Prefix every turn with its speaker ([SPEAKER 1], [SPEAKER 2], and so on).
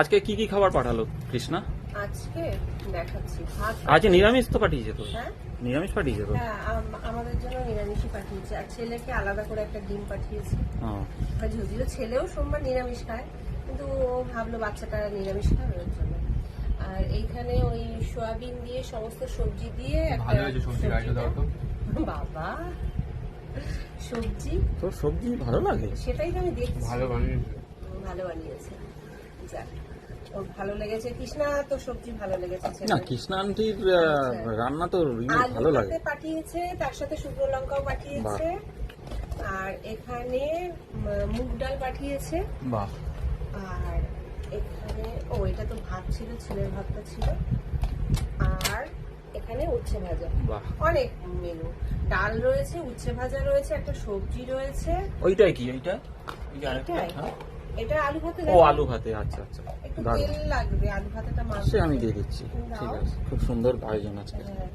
[SPEAKER 1] আজকে কি কি খাবার পাঠালো কৃষ্ণা?
[SPEAKER 2] আজকে দেখাচ্ছি ভাত
[SPEAKER 1] আজ নিরামিষ তো পাঠিয়েছে তো?
[SPEAKER 2] হ্যাঁ
[SPEAKER 1] নিরামিষ পাঠিয়েছে তো?
[SPEAKER 2] হ্যাঁ আমাদের জন্য নিরামিষই পাঠিয়েছে, আর ছেলেকে আলাদা করে একটা ডিম পাঠিয়েছে।
[SPEAKER 1] ও,
[SPEAKER 2] আর যদিও ছেলেও সোমবার নিরামিষ খায়, কিন্তু ও ভাবলো বাচ্চাটা নিরামিষ খাবে ওর জন্য। আর এইখানে ওই সোয়াবিন দিয়ে সমস্ত সবজি দিয়ে একটা
[SPEAKER 3] ভালো হয়েছে সবজির আইডিয়া দাও তো।
[SPEAKER 2] বাবা সবজি
[SPEAKER 1] তোর সবজি ভালো লাগে?
[SPEAKER 2] সেটাই তো আমি দেখছি।
[SPEAKER 3] ভালো বানিয়েছে।
[SPEAKER 2] ভালো বানিয়েছে, যাক ওর ভালো লেগেছে। কৃষ্ণা তো সবজি ভালো লেগেছে
[SPEAKER 1] না,
[SPEAKER 2] ছেলের।
[SPEAKER 1] কৃষ্ণা আন্টির
[SPEAKER 2] আচ্ছা।
[SPEAKER 1] রান্না তো
[SPEAKER 2] আলু
[SPEAKER 1] ভালো লাগে।
[SPEAKER 2] ভাতে পাঠিয়েছে, তার সাথে শুকনো লঙ্কাও পাঠিয়েছে। আর এখানে মুগ ডাল পাঠিয়েছে।
[SPEAKER 3] বাহ,
[SPEAKER 2] আর এখানে এটা তো ভাত ছিল, ছেলের ভাতটা ছিল। আর এখানে উচ্ছে ভাজা।
[SPEAKER 1] বাহ,
[SPEAKER 2] অনেক মেনু, ডাল রয়েছে, উচ্ছে ভাজা রয়েছে, একটা সবজি রয়েছে।
[SPEAKER 1] ওইটাই কি? ওইটা এই যে আরেকটা,
[SPEAKER 2] এটাই?
[SPEAKER 1] হ্যাঁ?
[SPEAKER 2] এটা আলু ভাতে
[SPEAKER 1] ও
[SPEAKER 2] দেবে?
[SPEAKER 1] আলু ভাতে, আচ্ছা আচ্ছা,
[SPEAKER 2] একটু
[SPEAKER 1] দারুণ।
[SPEAKER 2] তেল লাগবে, আলু ভাতেটা মাছ
[SPEAKER 1] সে আমি দিয়ে দিচ্ছি, ঠিক
[SPEAKER 2] দাও।
[SPEAKER 1] আছে। খুব সুন্দর আয়োজন আজকে।
[SPEAKER 2] হ্যাঁ।